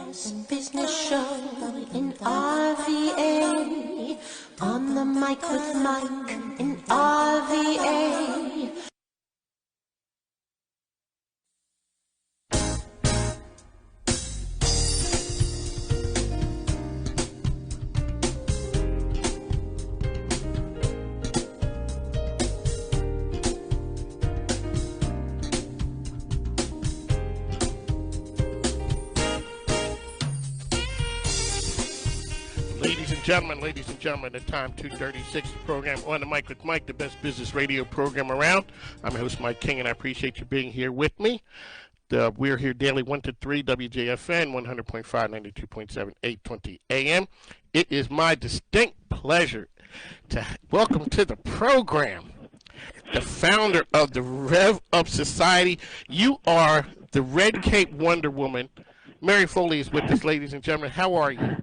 best business show in RVA. On the mic with Mike in RVA. Ladies and gentlemen, the time 2:36, the program On the Mic with Mike, the best business radio program around. I'm your host, Mike King, and I appreciate you being here with me. We're here daily 1 to 3, WJFN, 100.5, 92.7, 820 AM. It is my distinct pleasure to welcome to the program the founder of the Rev Up Society. You are the Red Cape Wonder Woman. Mary Foley is with us, ladies and gentlemen. How are you?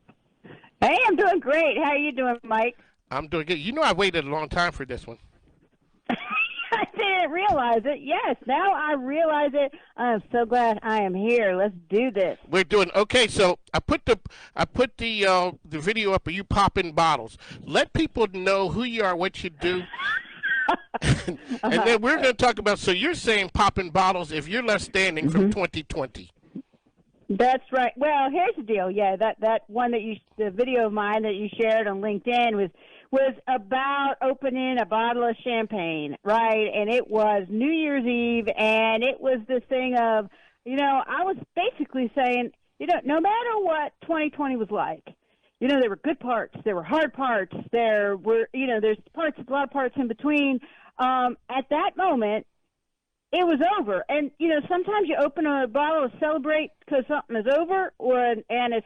Hey, I'm doing great. How are you doing, Mike? I'm doing good. You know I waited a long time for this one. I didn't realize it. Yes, now I realize it. I'm so glad I am here. Let's do this. We're doing okay. So I put the video up of you popping bottles. Let people know who you are, what you do, and then we're going to talk about. So you're saying popping bottles if you're left standing from 2020. That's right. Well, here's the deal. Yeah, that one the video of mine that you shared on LinkedIn was about opening a bottle of champagne, right? And it was New Year's Eve, and it was this thing of, I was basically saying, no matter what 2020 was like, there were good parts, there were hard parts, there were, there's a lot of parts in between. At that moment, it was over. And, sometimes you open a bottle to celebrate because something is over, and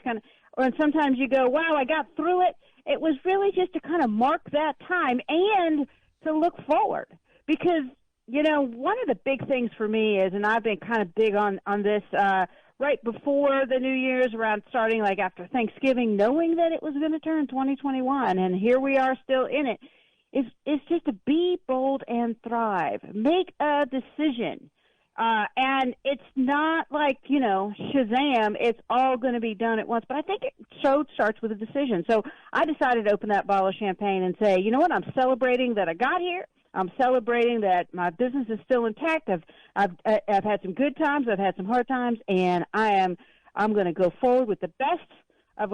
sometimes you go, wow, I got through it. It was really just to kind of mark that time and to look forward. Because, one of the big things for me is, and I've been kind of big on this right before the New Year's, around starting like after Thanksgiving, knowing that it was going to turn 2021, and here we are still in it. It's just to be bold and thrive. Make a decision. And it's not like, Shazam, it's all going to be done at once. But I think it starts with a decision. So I decided to open that bottle of champagne and say, you know what, I'm celebrating that I got here. I'm celebrating that my business is still intact. I've had some good times. I've had some hard times. And I'm going to go forward with the best of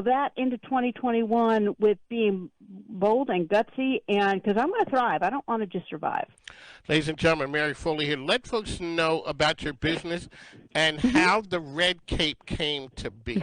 that into 2021 with being bold and gutsy, and because I'm going to thrive. I don't want to just survive. Ladies and gentlemen, Mary Foley here. Let folks know about your business and how the Red Cape came to be.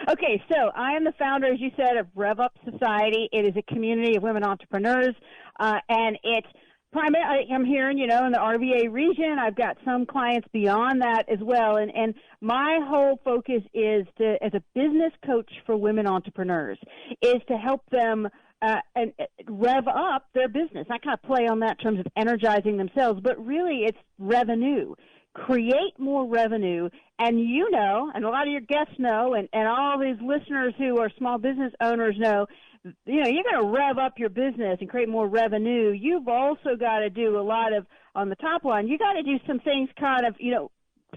Okay, so I am the founder, as you said, of Rev Up Society. It is a community of women entrepreneurs, and it's primarily, I'm here, in the RVA region. I've got some clients beyond that as well. And my whole focus is to, as a business coach for women entrepreneurs, is to help them and rev up their business. I kind of play on that in terms of energizing themselves, but really it's revenue. Create more revenue. And and a lot of your guests know, and all these listeners who are small business owners know, you're going to rev up your business and create more revenue. You've also got to do a lot of, on the top line, you got to do some things kind of,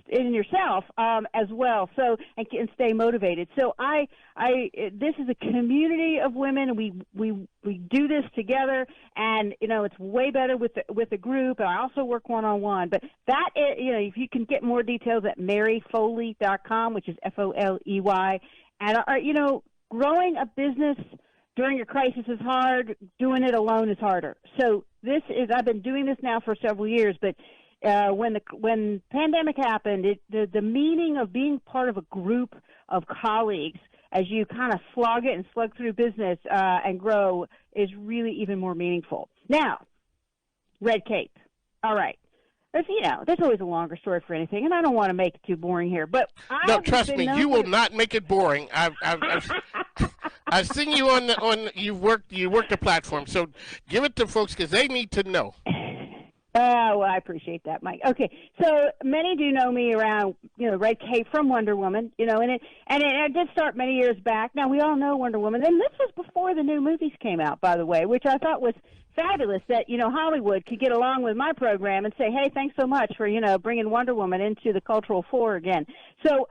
in yourself as well. So, and stay motivated. So this is a community of women. We do this together, and, it's way better with a group. And I also work one-on-one, but that is, if you can get more details at maryfoley.com, which is Foley. And, growing a business during a crisis is hard. Doing it alone is harder. So I've been doing this now for several years, but when pandemic happened, the meaning of being part of a group of colleagues as you kind of slog through business and grow is really even more meaningful. Now, Red Cape. All right. There's always a longer story for anything, and I don't want to make it too boring here. But no, trust me, you will not make it boring. I've seen you on you worked the platform, so give it to folks because they need to know. Well, I appreciate that, Mike. Okay, so many do know me around, Red Cape from Wonder Woman, and it did start many years back. Now we all know Wonder Woman, and this was before the new movies came out, by the way, which I thought was fabulous that, Hollywood could get along with my program and say, hey, thanks so much for, bringing Wonder Woman into the cultural fore again. So,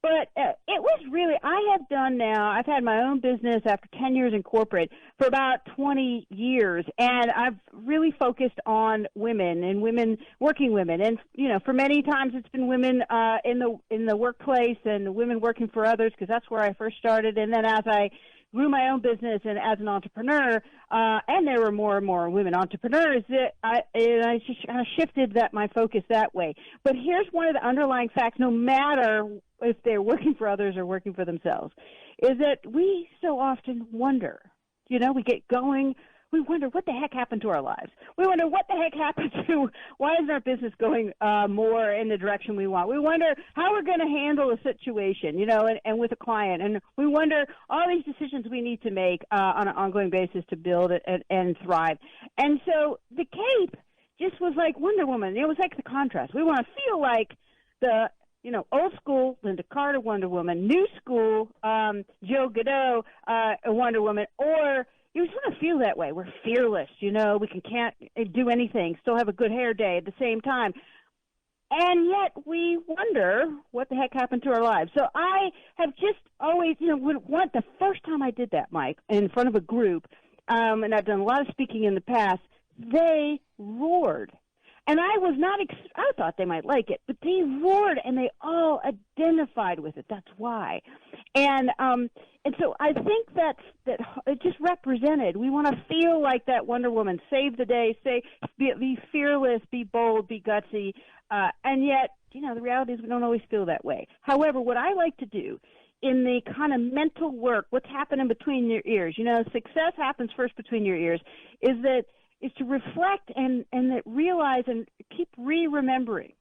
but it was really, I've had my own business after 10 years in corporate for about 20 years, and I've really focused on women and working women. And, for many times it's been women in the workplace and women working for others, because that's where I first started. And then as I grew my own business and as an entrepreneur, and there were more and more women entrepreneurs, I just kind of shifted my focus that way. But here's one of the underlying facts, no matter if they're working for others or working for themselves, is that we so often wonder, we get going, we wonder what the heck happened to our lives. We wonder what the heck happened to, why isn't our business going more in the direction we want? We wonder how we're going to handle a situation, and with a client. And we wonder all these decisions we need to make on an ongoing basis to build it and thrive. And so the cape just was like Wonder Woman. It was like the contrast. We want to feel like the old school Linda Carter Wonder Woman, new school Joe Godot Wonder Woman, or you just want to feel that way. We're fearless, we can't do anything, still have a good hair day at the same time. And yet we wonder what the heck happened to our lives. So I have just always, the first time I did that, Mike, in front of a group, and I've done a lot of speaking in the past, they roared. And I was not, I thought they might like it, but they roared and they all identified with it. That's why. And so I think that it just represented, we want to feel like that Wonder Woman, save the day, be fearless, be bold, be gutsy. And yet, the reality is we don't always feel that way. However, what I like to do in the kind of mental work, what's happening between your ears, success happens first between your ears, is to reflect and that realize and keep remembering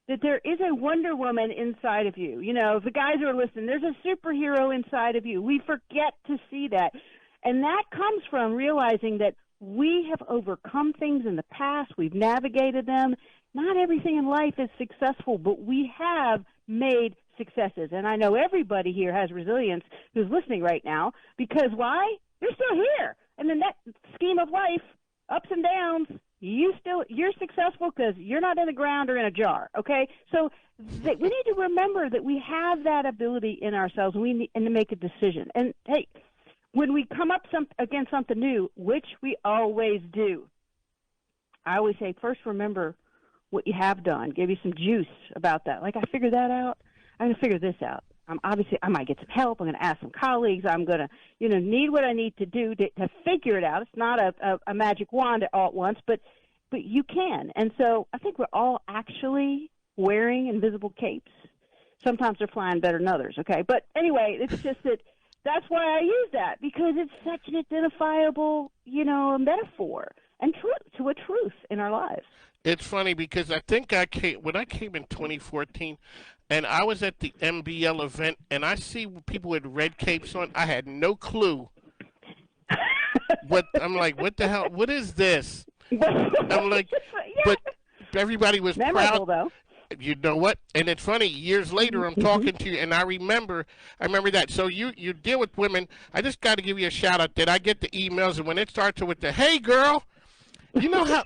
that there is a Wonder Woman inside of you. If the guys are listening, there's a superhero inside of you. We forget to see that. And that comes from realizing that we have overcome things in the past. We've navigated them. Not everything in life is successful, but we have made successes. And I know everybody here has resilience who's listening right now, because why? You're still here. And in that scheme of life, ups and downs, you're successful because you're not in the ground or in a jar, okay? So we need to remember that we have that ability in ourselves, and to make a decision. And, hey, when we come up against something new, which we always do, I always say, first remember what you have done. Give you some juice about that. Like, I figured that out. I'm going to figure this out. Obviously, I might get some help. I'm going to ask some colleagues. I'm going to, need what I need to do to figure it out. It's not a magic wand all at once, but you can. And so I think we're all actually wearing invisible capes. Sometimes they're flying better than others, okay? But anyway, it's just that's why I use that, because it's such an identifiable, metaphor and to a truth in our lives. It's funny because I think when I came in 2014, and I was at the MBL event, and I see people with red capes on. I had no clue. I'm like, what the hell? What is this? I'm like, yeah. But everybody was memorable, proud. Though. You know what? And it's funny. Years later, I'm talking to you, and I remember that. So you deal with women. I just got to give you a shout out that I get the emails, and when it starts with the "Hey, girl," you know how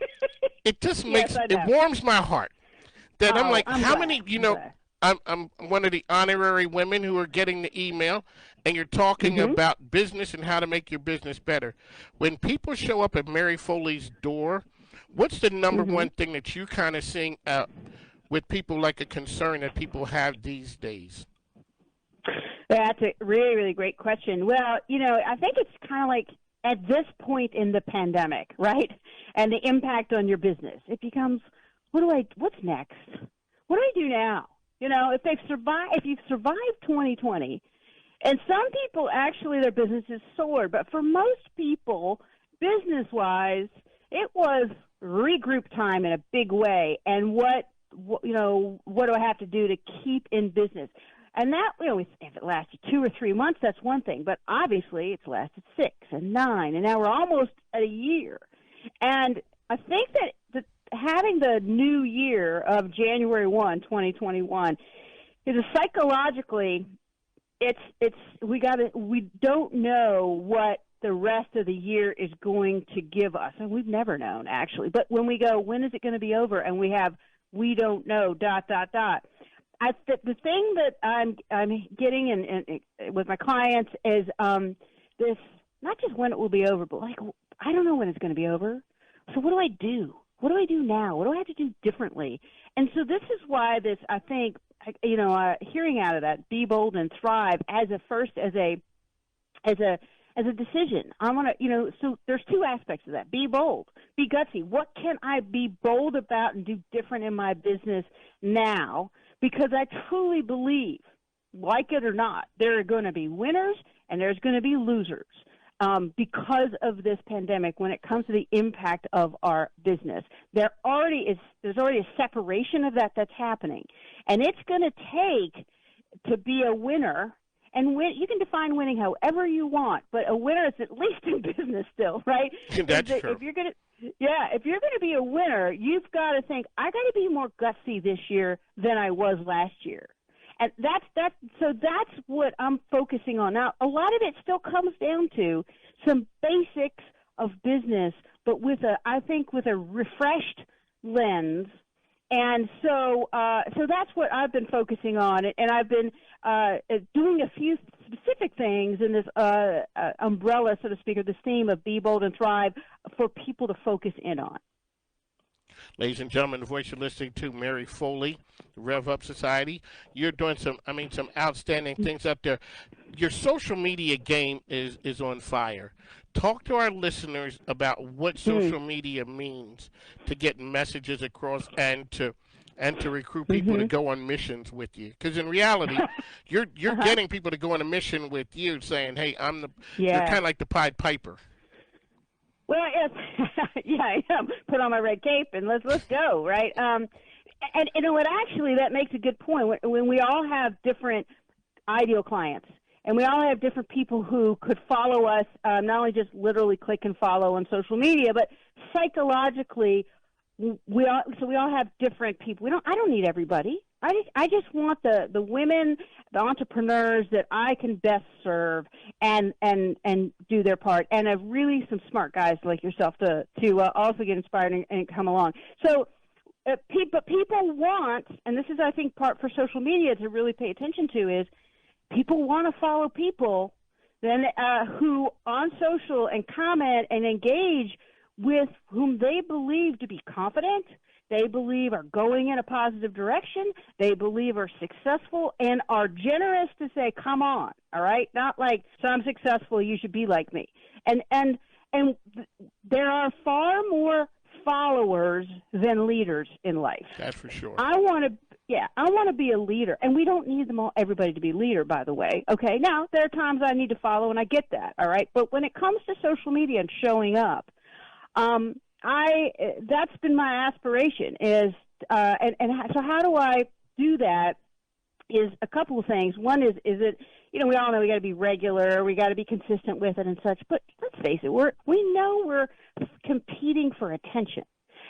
it just makes it warms my heart. That I'm like, how many? I'm one of the honorary women who are getting the email, and you're talking about business and how to make your business better. When people show up at Mary Foley's door, what's the number one thing that you kind of seeing with people, like a concern that people have these days? That's a really, really great question. Well, I think it's kind of like at this point in the pandemic, right, and the impact on your business, it becomes, what's next? What do I do now? If you've survived 2020, and some people actually their businesses soared, but for most people, business-wise, it was regroup time in a big way. And what do I have to do to keep in business? And that, if it lasted 2 or 3 months, that's one thing. But obviously, it's lasted 6 and 9, and now we're almost at a year. And I think that having the new year of January 1, 2021, is psychologically, we don't know what the rest of the year is going to give us. And we've never known, actually. But when we go, when is it going to be over? And we don't know, ... The thing that I'm getting in with my clients is this, not just when it will be over, but like, I don't know when it's going to be over. So what do I do? What do I do now? What do I have to do differently? And so this is why this, I think, hearing out of that, be bold and thrive as a decision. I want to, so there's two aspects of that. Be bold, be gutsy. What can I be bold about and do different in my business now? Because I truly believe, like it or not, there are going to be winners and there's going to be losers because of this pandemic when it comes to the impact of our business. There's already a separation of that's happening. And it's going to take to be a winner. And you can define winning however you want, but a winner is at least in business still, right? That's true. If you're going to be a winner, you've got to think, I got to be more gutsy this year than I was last year. And that's what I'm focusing on. Now, a lot of it still comes down to some basics of business, but I think with a refreshed lens. And so that's what I've been focusing on, and I've been doing a few specific things in this umbrella, so to speak, or this theme of Be Bold and Thrive for people to focus in on. Ladies and gentlemen, the voice you're listening to, Mary Foley, Rev Up Society. You're doing some outstanding things up there. Your social media game is on fire. Talk to our listeners about what social media means to get messages across and to recruit people to go on missions with you. Because in reality, you're getting people to go on a mission with you, saying, "Hey, you're kind of like the Pied Piper." Well, yes, I am. Put on my red cape and let's go, right? And you know what? Actually, that makes a good point. When we all have different ideal clients, and we all have different people who could follow us, not only just literally click and follow on social media, but psychologically, we all have different people. I don't need everybody. I just want the women, the entrepreneurs that I can best serve and do their part, and really some smart guys like yourself to also get inspired and come along. So people want, and this is I think part for social media to really pay attention to, is people want to follow people then who on social and comment and engage with whom they believe to be confident, they believe are going in a positive direction, they believe are successful, and are generous to say, come on, all right? Not like, so I'm successful, you should be like me. And there are far more followers than leaders in life. That's for sure. I want to be a leader, and we don't need everybody to be a leader, by the way. Okay, now there are times I need to follow, and I get that, all right? But when it comes to social media and showing up, that's been my aspiration is, so how do I do that is a couple of things. One is it, we all know we got to be regular, we got to be consistent with it and such, but let's face it, we know we're competing for attention.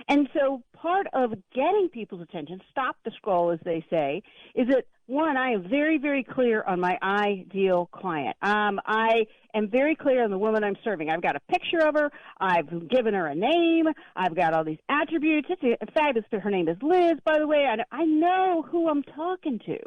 And so part of getting people's attention, stop the scroll, as they say, is that, one, I am very, very clear on my ideal client. I am very clear on the woman I'm serving. I've got a picture of her. I've given her a name. I've got all these attributes. It's fabulous. Her name is Liz, by the way. I know who I'm talking to.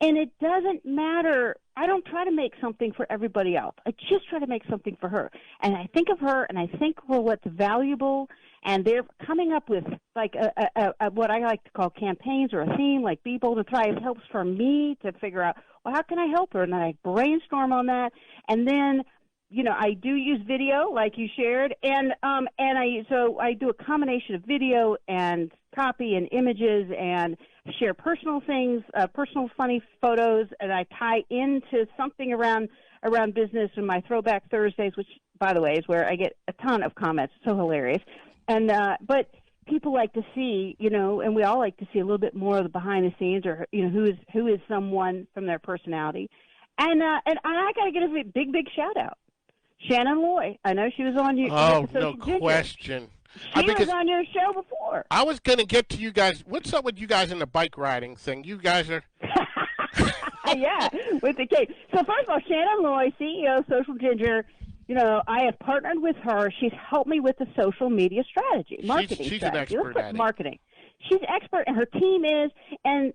And it doesn't matter. I don't try to make something for everybody else. I just try to make something for her. And I think of her, and I think for what's valuable, and they're coming up with like a what I like to call campaigns or a theme, like Be Bold and Thrive. It helps for me to figure out, well, how can I help her? And then I brainstorm on that. And then, I do use video, like you shared, and I do a combination of video and copy and images and share personal things, personal funny photos, and I tie into something around business in my Throwback Thursdays, which, by the way, is where I get a ton of comments. So hilarious. And but people like to see, and we all like to see a little bit more of the behind the scenes, or who is someone from their personality. And I got to get a big shout out. Shannon Loy. I know she was on you. Oh, no question. She was on your show before. I was going to get to you guys. What's up with you guys in the bike riding thing? You guys are... Yeah, with the cape. So first of all, Shannon Loy, CEO of Social Ginger, I have partnered with her. She's helped me with the social media strategy, marketing she's strategy. An Let's expert put at it. marketing. She's expert, and her team is. And,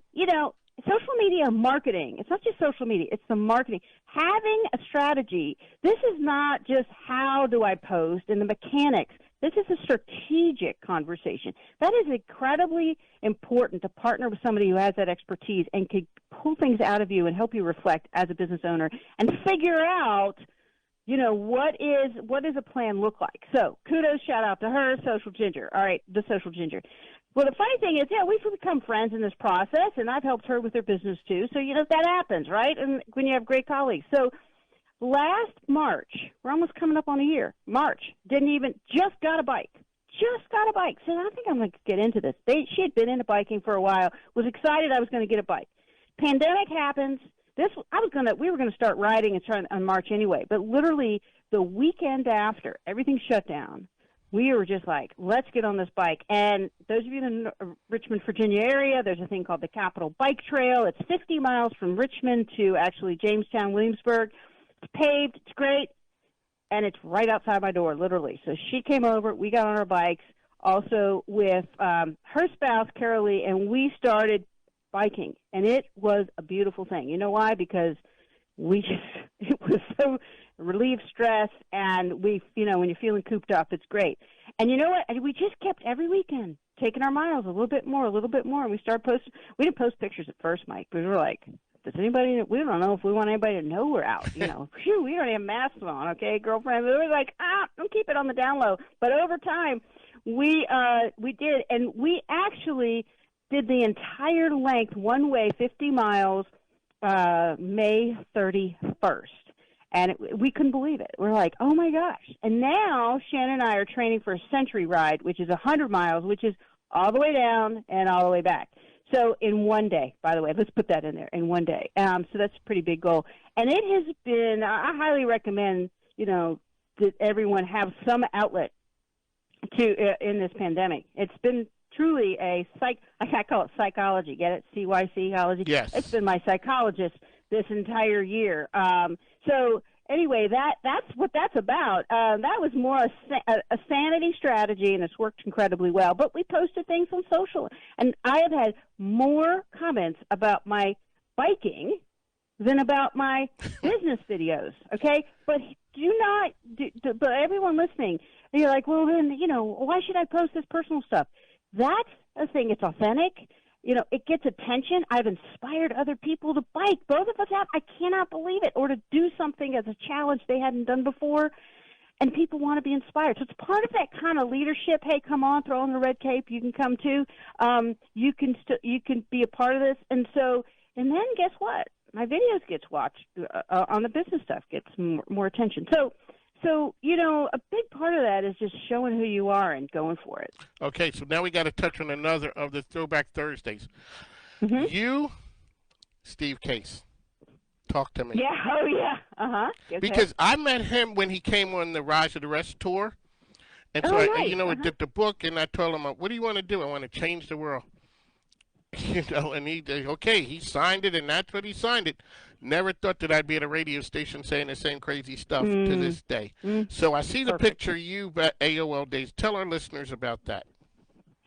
social media marketing, it's not just social media, it's the marketing. Having a strategy, this is not just how do I post and the mechanics. This is a strategic conversation. That is incredibly important to partner with somebody who has that expertise and can pull things out of you and help you reflect as a business owner and figure out, what is a plan look like. So kudos, shout out to her, Social Ginger. All right, the Social Ginger. Well, the funny thing is, we've become friends in this process, and I've helped her with her business too. So, that happens, right? And when you have great colleagues. So last March, we're almost coming up on a year. March, just got a bike. So I think I'm going to get into this. She had been into biking for a while, was excited I was going to get a bike. Pandemic happens. We were going to start riding and trying on March anyway, but literally the weekend after, everything shut down. We were just like, let's get on this bike. And those of you in the Richmond, Virginia area, there's a thing called the Capitol Bike Trail. It's 50 miles from Richmond to actually Jamestown, Williamsburg. It's paved. It's great. And it's right outside my door, literally. So she came over. We got on our bikes, also with her spouse, Carol Lee, and we started biking. And it was a beautiful thing. You know why? Because it was so relieve stress, and when you're feeling cooped up, it's great. And you know what? And we just kept every weekend taking our miles a little bit more, and we started posting. We didn't post pictures at first, Mike, but we were like, we don't know if we want anybody to know we're out, Phew, we don't have masks on, okay, girlfriend. We were like, don't keep it on the down low. But over time, we did, and we actually did the entire length one way, 50 miles, May 31st. And we couldn't believe it. We're like, oh, my gosh. And now Shannon and I are training for a century ride, which is 100 miles, which is all the way down and all the way back. So in one day, by the way, let's put that in there, in one day. So that's a pretty big goal. And it has been, I highly recommend, that everyone have some outlet in this pandemic. It's been truly I call it psychology. Get it? CYC-ology? Yes. It's been my psychologist this entire year. So anyway, that's what that's about. That was more a sanity strategy, and it's worked incredibly well. But we posted things on social, and I have had more comments about my biking than about my business videos, okay? But but everyone listening, you're like, well, then, why should I post this personal stuff? That's a thing. It's authentic. It gets attention. I've inspired other people to bike. Both of us have. I cannot believe it. Or to do something as a challenge they hadn't done before. And people want to be inspired. So it's part of that kind of leadership. Hey, come on, throw on the red cape. You can come too. You can be a part of this. And then guess what? My videos gets watched on the business stuff, gets more attention. So, a big part of that is just showing who you are and going for it. Okay, so now we got to touch on another of the Throwback Thursdays. Mm-hmm. You, Steve Case, talk to me. Yeah, oh yeah, uh-huh. Because I met him when he came on the Rise of the Rest tour. And so, nice. I did the book, and I told him, what do you want to do? I want to change the world. And he signed it, and that's what he signed it. Never thought that I'd be at a radio station saying the same crazy stuff to this day. So I see the picture of you at AOL Days. Tell our listeners about that.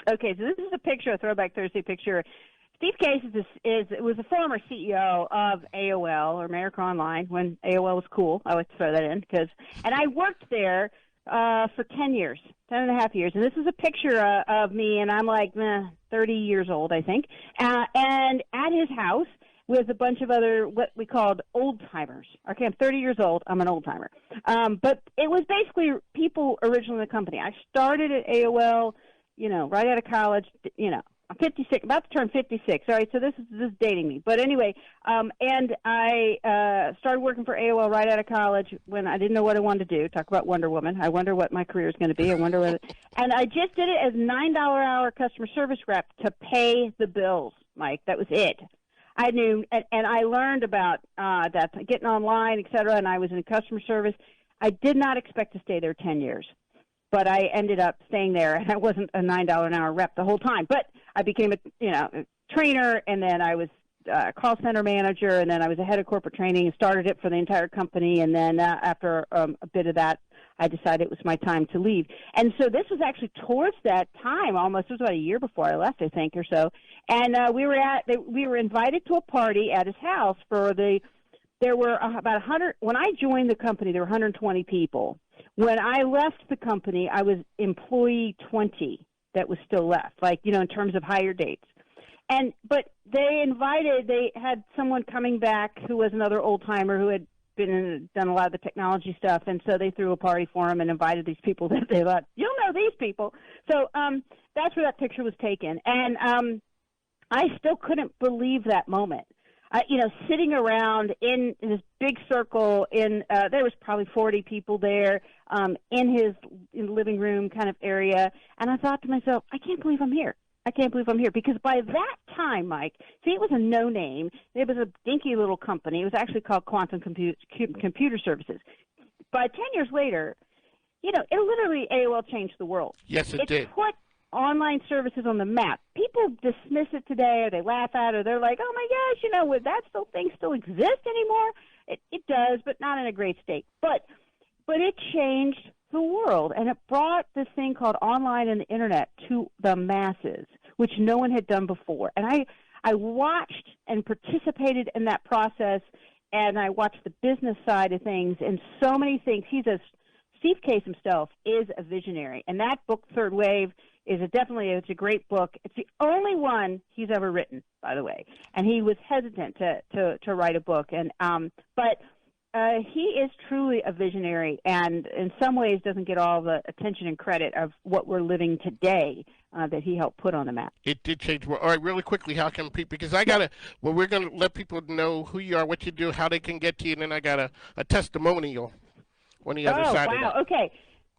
Okay, so this is a picture, a Throwback Thursday picture. Steve Case was a former CEO of AOL, or America Online, when AOL was cool. I like to throw that in. And I worked there for 10 years, 10 and a half years. And this is a picture of me, and I'm like 30 years old, I think, and at his house with a bunch of other what we called old-timers. Okay, I'm 30 years old. I'm an old-timer. But it was basically people originally in the company. I started at AOL, right out of college, I'm 56, about to turn 56. All right, so this is dating me. But anyway, and I started working for AOL right out of college when I didn't know what I wanted to do. Talk about Wonder Woman. I wonder what my career is going to be. And I just did it as $9 hour customer service rep to pay the bills, Mike. That was it. I knew, and I learned about that, getting online, et cetera, and I was in customer service. I did not expect to stay there 10 years. But I ended up staying there, and I wasn't a $9 an hour rep the whole time. But I became a trainer, and then I was call center manager, and then I was a head of corporate training and started it for the entire company. And then after a bit of that, I decided it was my time to leave. And so this was actually towards that time, almost. It was about a year before I left, I think, or so. And we were invited to a party at his house there were about 100. When I joined the company, there were 120 people. When I left the company, I was employee 20 that was still left, in terms of hire dates. But they had someone coming back who was another old-timer who had done a lot of the technology stuff, and so they threw a party for him and invited these people that they thought, you'll know these people. So that's where that picture was taken. And I still couldn't believe that moment. Sitting around in this big circle, there was probably 40 people there in his living room kind of area, and I thought to myself, I can't believe I'm here. Because by that time, Mike, see, it was a no-name. It was a dinky little company. It was actually called Quantum Computer Services. But 10 years later, it literally, AOL changed the world. Yes, it did. It put online services on the map. People dismiss it today, or they laugh at it, or they're like, oh, my gosh, would that thing still exist anymore? It does, but not in a great state. But it changed the world, and it brought this thing called online and the internet to the masses, which no one had done before. And I watched and participated in that process, and I watched the business side of things, and so many things. Steve Case himself is a visionary, and that book, Third Wave, it's a great book. It's the only one he's ever written, by the way, and he was hesitant to write a book, but he is truly a visionary, and in some ways doesn't get all the attention and credit of what we're living today that he helped put on the map. It did change. All right, really quickly, how can people, because we're going to let people know who you are, what you do, how they can get to you, and then I got a testimonial on the other side of that. Okay.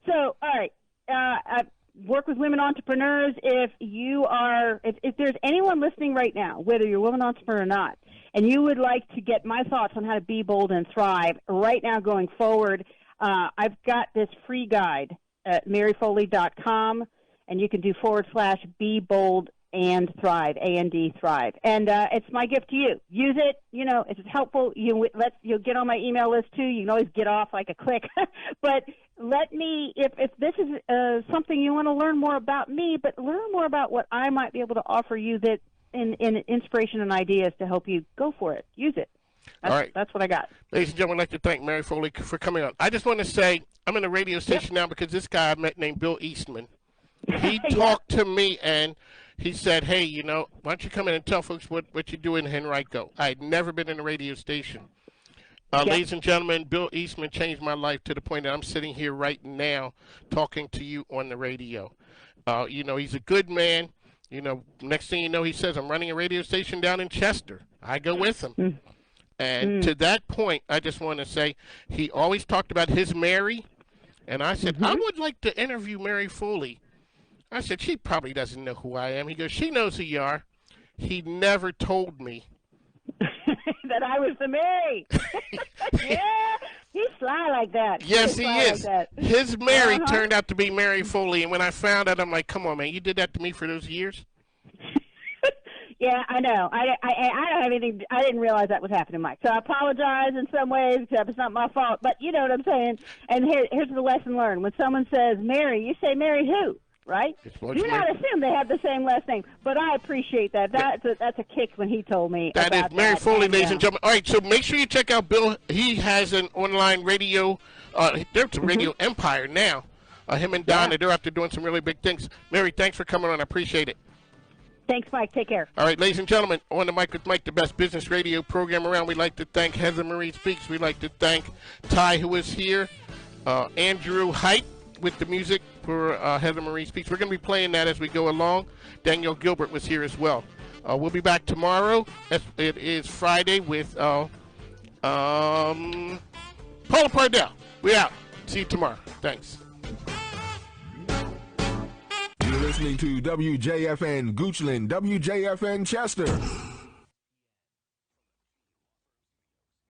So, all right, I work with women entrepreneurs. If there's anyone listening right now, whether you're a woman entrepreneur or not, and you would like to get my thoughts on how to be bold and thrive right now going forward, I've got this free guide at maryfoley.com, and you can do /be bold and thrive, A-N-D, thrive. And it's my gift to you. Use it. If it's helpful, you'll get on my email list too. You can always get off like a click. But if this is something you want to learn more about me, but learn more about what I might be able to offer you that in inspiration and ideas to help you, go for it. Use it. All right. That's what I got. Ladies and gentlemen, I'd like to thank Mary Foley for coming on. I just want to say I'm in a radio station now because this guy I met named Bill Eastman, he talked to me and he said, hey, why don't you come in and tell folks what you do in Henrico? I had never been in a radio station. Ladies and gentlemen, Bill Eastman changed my life to the point that I'm sitting here right now talking to you on the radio. He's a good man. Next thing you know, he says, I'm running a radio station down in Chester. I go with him. And to that point, I just want to say he always talked about his Mary. And I said, I would like to interview Mary Foley. I said, she probably doesn't know who I am. He goes, she knows who you are. He never told me that I was the Mary. Yeah, he's sly like that. Yes, he is. Like his Mary turned out to be Mary Foley, and when I found out, I'm like, come on, man, you did that to me for those years? Yeah, I know. I don't have anything. I didn't realize that was happening, Mike. So I apologize in some ways. It's not my fault, but you know what I'm saying. And here's the lesson learned: when someone says Mary, you say Mary who? Right? Do not assume they have the same last name. But I appreciate that. That's a kick when he told me. That is Mary Foley, ladies and gentlemen. All right, so make sure you check out Bill. He has an online radio. There's a radio empire now. Him and Donna, they're out there doing some really big things. Mary, thanks for coming on. I appreciate it. Thanks, Mike. Take care. All right, ladies and gentlemen, on the Mic with Mike, the best business radio program around. We'd like to thank Heather Marie Speaks. We'd like to thank Ty, who is here. Andrew Height with the music for Heather Marie Speaks. We're going to be playing that as we go along. Danielle Gilbert was here as well. We'll be back tomorrow. It is Friday with Paula Pardell. We out. See you tomorrow. Thanks. You're listening to WJFN Goochland, WJFN Chester.